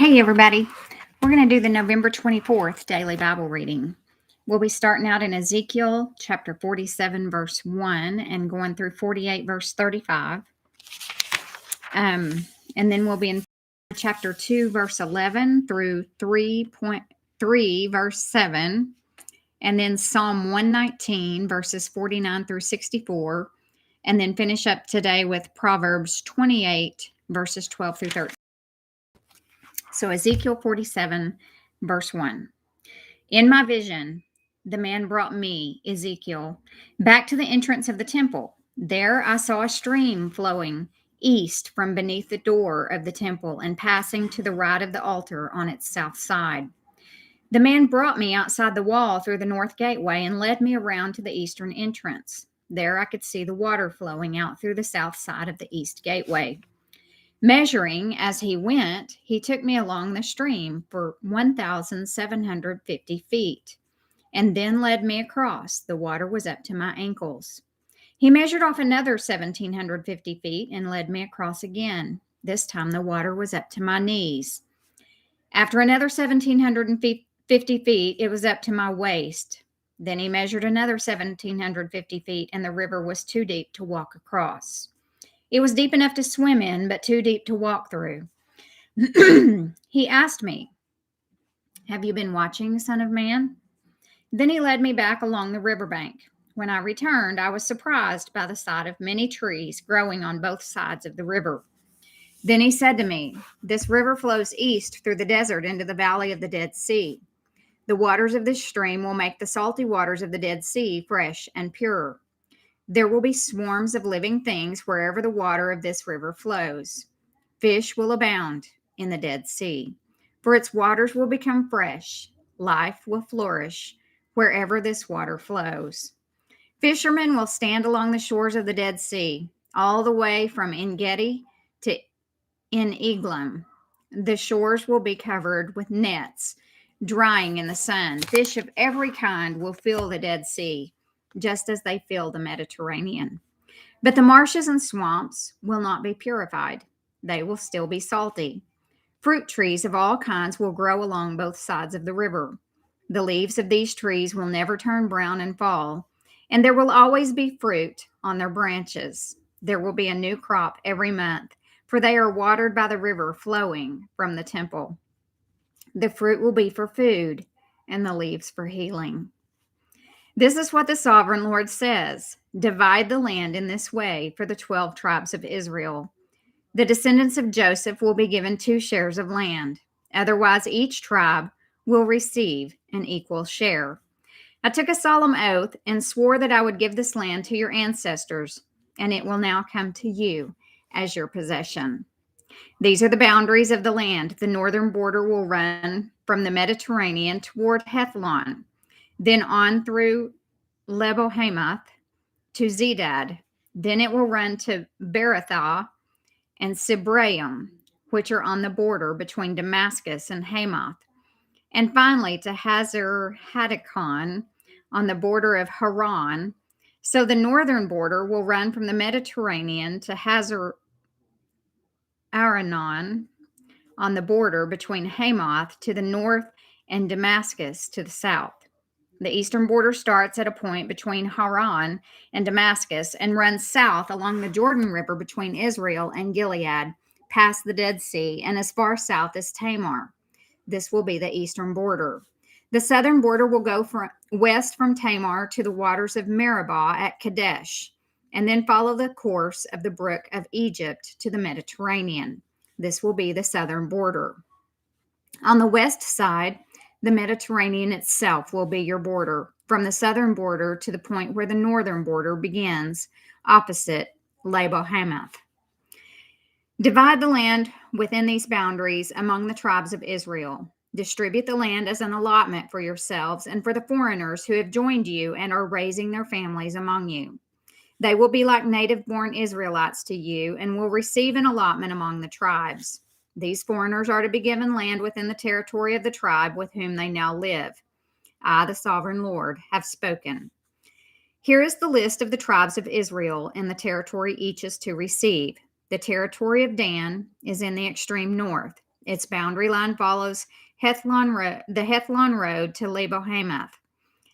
Hey, everybody. We're going to do the November 24th daily Bible reading. We'll be starting out in Ezekiel Chapter 47, verse 1, and going through 48, verse 35. And then we'll be in Chapter 2, verse 11 through 3.3, verse 7. And then Psalm 119, verses 49 through 64. And then finish up today with Proverbs 28, verses 12 through 13. So Ezekiel 47, verse 1. In my vision, the man brought me, Ezekiel, back to the entrance of the temple. There I saw a stream flowing east from beneath the door of the temple and passing to the right of the altar on its south side. The man brought me outside the wall through the north gateway and led me around to the eastern entrance. There I could see the water flowing out through the south side of the east gateway. Measuring as he went, he took me along the stream for 1,750 feet and then led me across. The water was up to my ankles. He measured off another 1,750 feet and led me across again. This time the water was up to my knees. After another 1,750 feet, it was up to my waist. Then he measured another 1,750 feet, and the river was too deep to walk across. It was deep enough to swim in, but too deep to walk through. He asked me, "Have you been watching, Son of Man?" Then he led me back along the riverbank. When I returned, I was surprised by the sight of many trees growing on both sides of the river. Then he said to me, "This river flows east through the desert into the valley of the Dead Sea. The waters of this stream will make the salty waters of the Dead Sea fresh and pure. There will be swarms of living things wherever the water of this river flows. Fish will abound in the Dead Sea, for its waters will become fresh. Life will flourish wherever this water flows. Fishermen will stand along the shores of the Dead Sea, all the way from En-Gedi to En-Eglaim. The shores will be covered with nets, drying in the sun. Fish of every kind will fill the Dead Sea, just as they fill the Mediterranean. But the marshes and swamps will not be purified. They will still be salty. Fruit trees of all kinds will grow along both sides of the river. The leaves of these trees will never turn brown and fall, and there will always be fruit on their branches. There will be a new crop every month, for they are watered by the river flowing from the temple. The fruit will be for food, and the leaves for healing. This is what the sovereign Lord says: divide the land in this way for the 12 tribes of Israel. The descendants of Joseph will be given 2 shares of land. Otherwise, each tribe will receive an equal share. I took a solemn oath and swore that I would give this land to your ancestors, and it will now come to you as your possession. These are the boundaries of the land. The northern border will run from the Mediterranean toward Hethlon, then on through Lebo-Hamath to Zedad. Then it will run to Berothah and Sibraim, which are on the border between Damascus and Hamath, and finally to Hazar Hatticon on the border of Haran. So the northern border will run from the Mediterranean to Hazar Aranon on the border between Hamath to the north and Damascus to the south. The eastern border starts at a point between Haran and Damascus and runs south along the Jordan River between Israel and Gilead, past the Dead Sea, and as far south as Tamar. This will be the eastern border. The southern border will go west from Tamar to the waters of Meribah at Kadesh, and then follow the course of the brook of Egypt to the Mediterranean. This will be the southern border. On the west side, the Mediterranean itself will be your border, from the southern border to the point where the northern border begins, opposite Lebo-Hamath. Divide the land within these boundaries among the tribes of Israel. Distribute the land as an allotment for yourselves and for the foreigners who have joined you and are raising their families among you. They will be like native-born Israelites to you and will receive an allotment among the tribes. These foreigners are to be given land within the territory of the tribe with whom they now live. I, the sovereign Lord, have spoken. Here is the list of the tribes of Israel and the territory each is to receive. The territory of Dan is in the extreme north. Its boundary line follows the Hethlon Road to Lebo Hamath,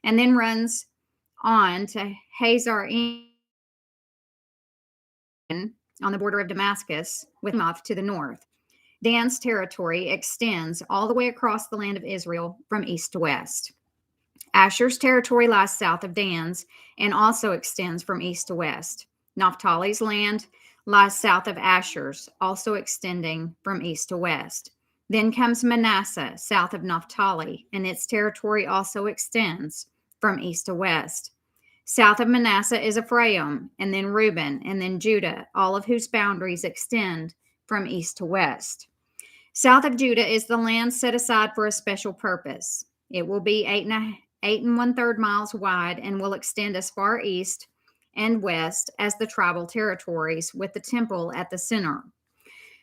and then runs on to Hazar on the border of Damascus, with Hamath to the north. Dan's territory extends all the way across the land of Israel from east to west. Asher's territory lies south of Dan's and also extends from east to west. Naphtali's land lies south of Asher's, also extending from east to west. Then comes Manasseh, south of Naphtali, and its territory also extends from east to west. South of Manasseh is Ephraim, and then Reuben, and then Judah, all of whose boundaries extend from east to west. South of Judah is the land set aside for a special purpose. It will be 8 1/3 miles wide and will extend as far east and west as the tribal territories, with the temple at the center.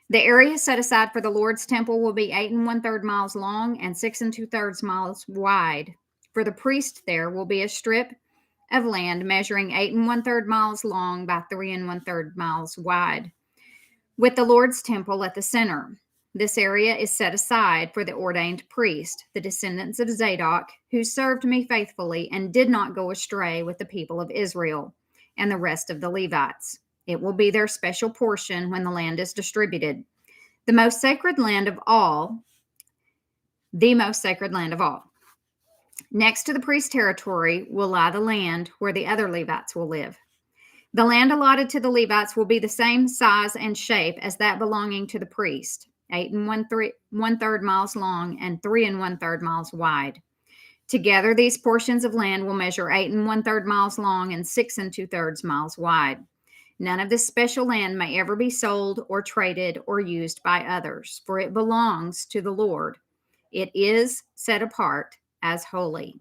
The area set aside for the Lord's temple will be 8 1/3 miles long and 6 2/3 miles wide. For the priest, there will be a strip of land measuring 8 1/3 miles long by 3 1/3 miles wide, with the Lord's temple at the center. This area is set aside for the ordained priest, the descendants of Zadok, who served me faithfully and did not go astray with the people of Israel, and the rest of the Levites. It will be their special portion when the land is distributed. The most sacred land of all. Next to the priest's territory will lie the land where the other Levites will live. The land allotted to the Levites will be the same size and shape as that belonging to the priest, 8 1/3 miles long and 3 1/3 miles wide. Together, these portions of land will measure 8 1/3 miles long and 6 2/3 miles wide. None of this special land may ever be sold or traded or used by others, for it belongs to the Lord. It is set apart as holy.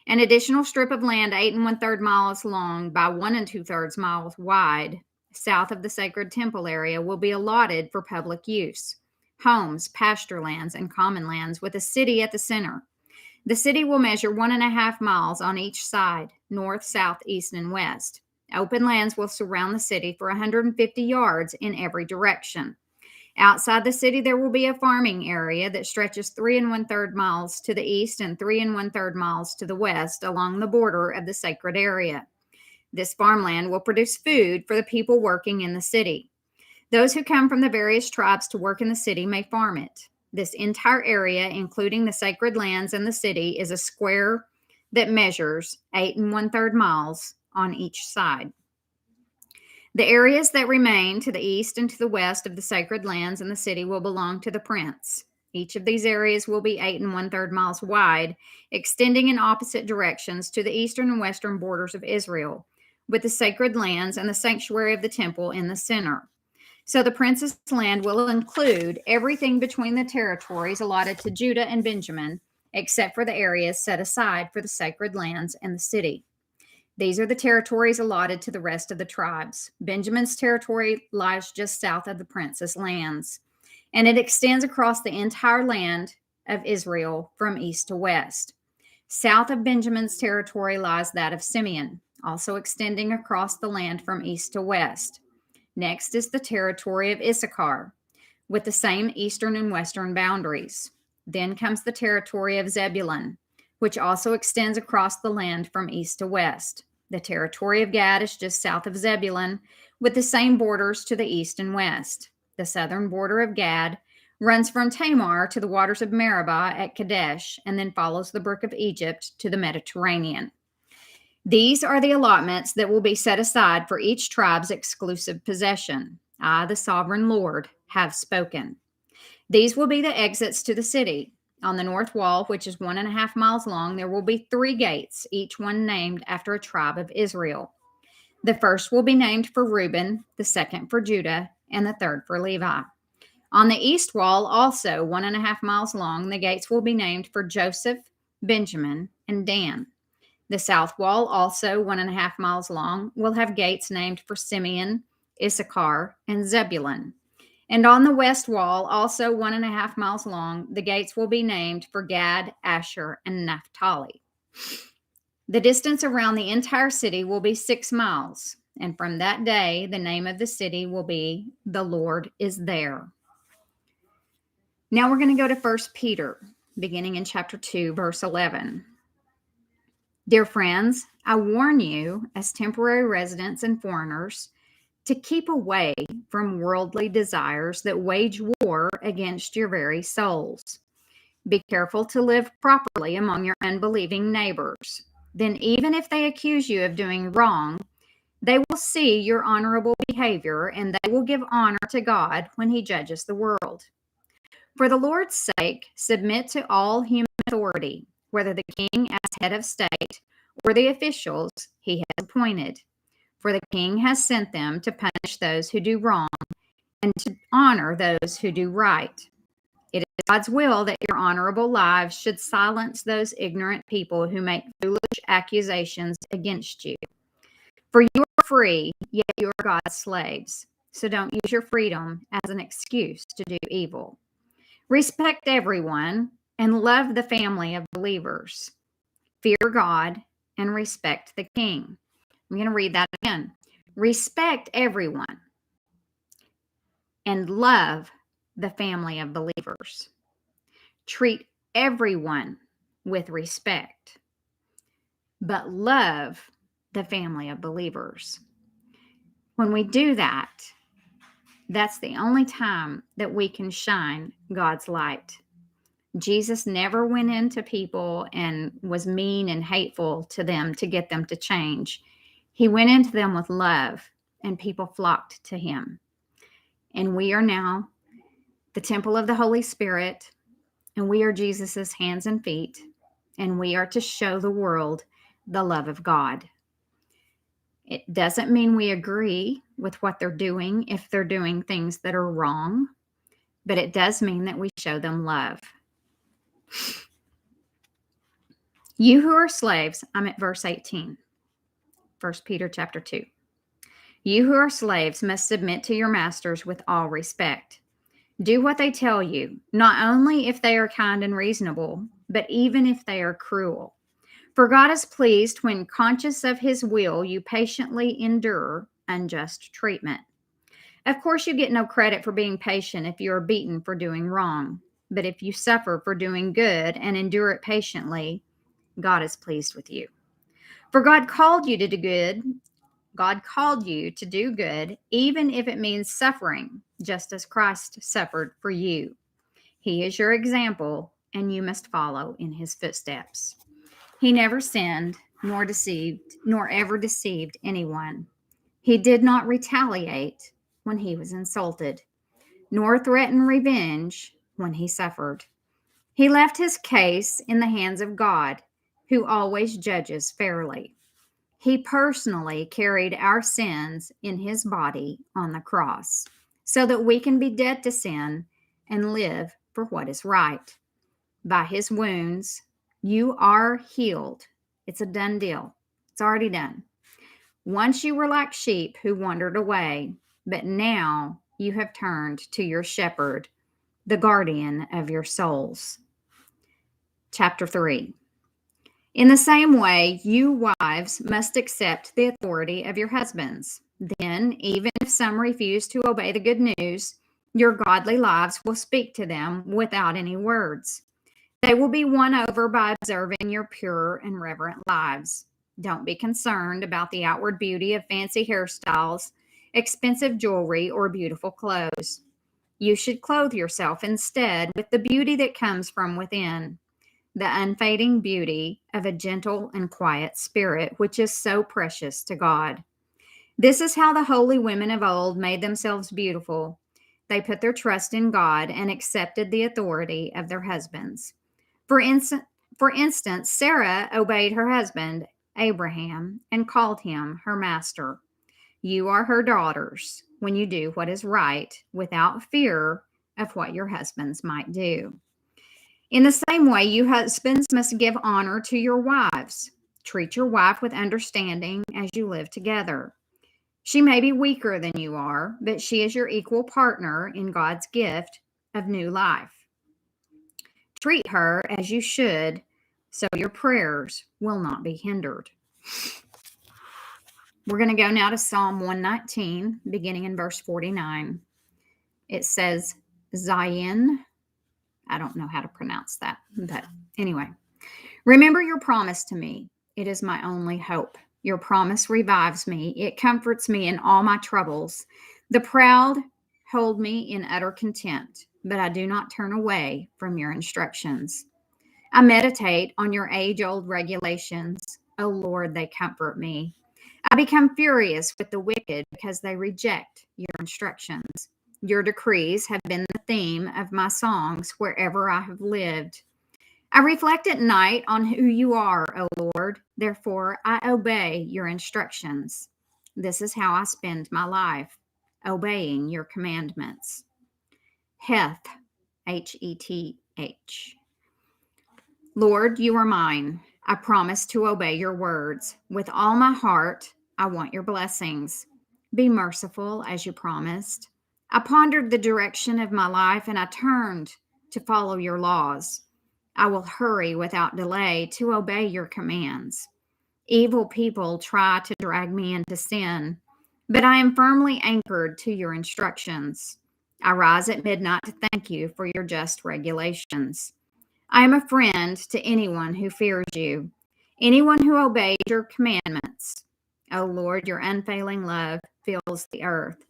An additional strip of land 8 1/3 miles long by 1 2/3 miles wide south of the sacred temple area will be allotted for public use: homes, pasture lands, and common lands, with a city at the center. The city will measure 1.5 miles on each side, north, south, east, and west. Open lands will surround the city for 150 yards in every direction. Outside the city, there will be a farming area that stretches 3 1/3 miles to the east and 3 1/3 miles to the west along the border of the sacred area. This farmland will produce food for the people working in the city. Those who come from the various tribes to work in the city may farm it. This entire area, including the sacred lands and the city, is a square that measures 8 1/3 miles on each side. The areas that remain to the east and to the west of the sacred lands and the city will belong to the prince. Each of these areas will be 8 1/3 miles wide, extending in opposite directions to the eastern and western borders of Israel, with the sacred lands and the sanctuary of the temple in the center. So the prince's land will include everything between the territories allotted to Judah and Benjamin, except for the areas set aside for the sacred lands and the city. These are the territories allotted to the rest of the tribes. Benjamin's territory lies just south of the prince's lands, and it extends across the entire land of Israel from east to west. South of Benjamin's territory lies that of Simeon, also extending across the land from east to west. Next is the territory of Issachar, with the same eastern and western boundaries. Then comes the territory of Zebulun, which also extends across the land from east to west. The territory of Gad is just south of Zebulun, with the same borders to the east and west. The southern border of Gad runs from Tamar to the waters of Meribah at Kadesh, and then follows the brook of Egypt to the Mediterranean. These are the allotments that will be set aside for each tribe's exclusive possession. I, the sovereign Lord, have spoken. These will be the exits to the city. On the north wall, which is 1.5 miles long, there will be 3 gates, each one named after a tribe of Israel. The first will be named for Reuben, the second for Judah, and the third for Levi. On the east wall, also 1.5 miles long, the gates will be named for Joseph, Benjamin, and Dan. The south wall, also 1.5 miles long, will have gates named for Simeon, Issachar, and Zebulun. And on the west wall, also 1.5 miles long, the gates will be named for Gad, Asher, and Naphtali. The distance around the entire city will be 6 miles, and from that day, the name of the city will be "The Lord is There." Now we're going to go to 1 Peter, beginning in chapter 2, verse 11. Dear friends, I warn you as temporary residents and foreigners to keep away from worldly desires that wage war against your very souls. Be careful to live properly among your unbelieving neighbors. Then, even if they accuse you of doing wrong, they will see your honorable behavior and they will give honor to God when He judges the world. For the Lord's sake, submit to all human authority, whether the king as head of state or the officials he has appointed. For the king has sent them to punish those who do wrong and to honor those who do right. It is God's will that your honorable lives should silence those ignorant people who make foolish accusations against you. For you are free, yet you are God's slaves. So don't use your freedom as an excuse to do evil. Respect everyone and love the family of believers. Fear God and respect the king. I'm going to read that again. Respect everyone and love the family of believers. Treat everyone with respect, but love the family of believers. When we do that, that's the only time that we can shine God's light. Jesus never went into people and was mean and hateful to them to get them to change. He went into them with love, and people flocked to him. And we are now the temple of the Holy Spirit, and we are Jesus's hands and feet, and we are to show the world the love of God. It doesn't mean we agree with what they're doing if they're doing things that are wrong, but it does mean that we show them love. You who are slaves, I'm at verse 18, 1 Peter chapter 2. You who are slaves must submit to your masters with all respect. Do what they tell you, not only if they are kind and reasonable, but even if they are cruel. For God is pleased when, conscious of his will, you patiently endure unjust treatment. Of course, you get no credit for being patient if you are beaten for doing wrong. But if you suffer for doing good and endure it patiently, God is pleased with you. For God called you to do good. God called you to do good, even if it means suffering, just as Christ suffered for you. He is your example, and you must follow in his footsteps. He never sinned, nor ever deceived anyone. He did not retaliate when he was insulted, nor threaten revenge when he suffered. He left his case in the hands of God, who always judges fairly. He personally carried our sins in his body on the cross, so that we can be dead to sin and live for what is right. By his wounds, you are healed. It's a done deal. It's already done. Once you were like sheep who wandered away, but now you have turned to your shepherd, the guardian of your souls. Chapter 3. In the same way, you wives must accept the authority of your husbands. Then, even if some refuse to obey the good news, your godly lives will speak to them without any words. They will be won over by observing your pure and reverent lives. Don't be concerned about the outward beauty of fancy hairstyles, expensive jewelry, or beautiful clothes. You should clothe yourself instead with the beauty that comes from within, the unfading beauty of a gentle and quiet spirit, which is so precious to God. This is how the holy women of old made themselves beautiful. They put their trust in God and accepted the authority of their husbands. For instance, Sarah obeyed her husband, Abraham, and called him her master. You are her daughters when you do what is right without fear of what your husbands might do. In the same way, you husbands must give honor to your wives. Treat your wife with understanding as you live together. She may be weaker than you are, but she is your equal partner in God's gift of new life. Treat her as you should, so your prayers will not be hindered. We're going to go now to Psalm 119, beginning in verse 49. It says, Zion, I don't know how to pronounce that, but anyway. Remember your promise to me. It is my only hope. Your promise revives me. It comforts me in all my troubles. The proud hold me in utter contempt, but I do not turn away from your instructions. I meditate on your age-old regulations. O Lord, they comfort me. I become furious with the wicked because they reject your instructions. Your decrees have been the theme of my songs wherever I have lived. I reflect at night on who you are, O Lord. Therefore, I obey your instructions. This is how I spend my life, obeying your commandments. Heth, Heth. Lord, you are mine. I promise to obey your words. With all my heart, I want your blessings. Be merciful as you promised. I pondered the direction of my life and I turned to follow your laws. I will hurry without delay to obey your commands. Evil people try to drag me into sin, but I am firmly anchored to your instructions. I rise at midnight to thank you for your just regulations. I am a friend to anyone who fears you, anyone who obeys your commandments. O Lord, your unfailing love fills the earth.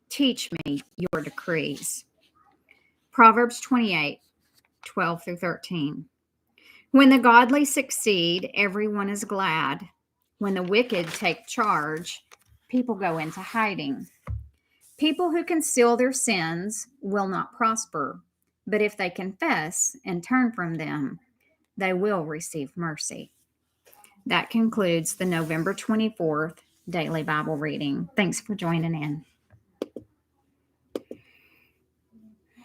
Teach me your decrees. Proverbs 28:12 through 13. When the godly succeed, everyone is glad. When the wicked take charge, people go into hiding. People who conceal their sins will not prosper, but if they confess and turn from them, they will receive mercy. That concludes the November 24th Daily Bible Reading. Thanks for joining in.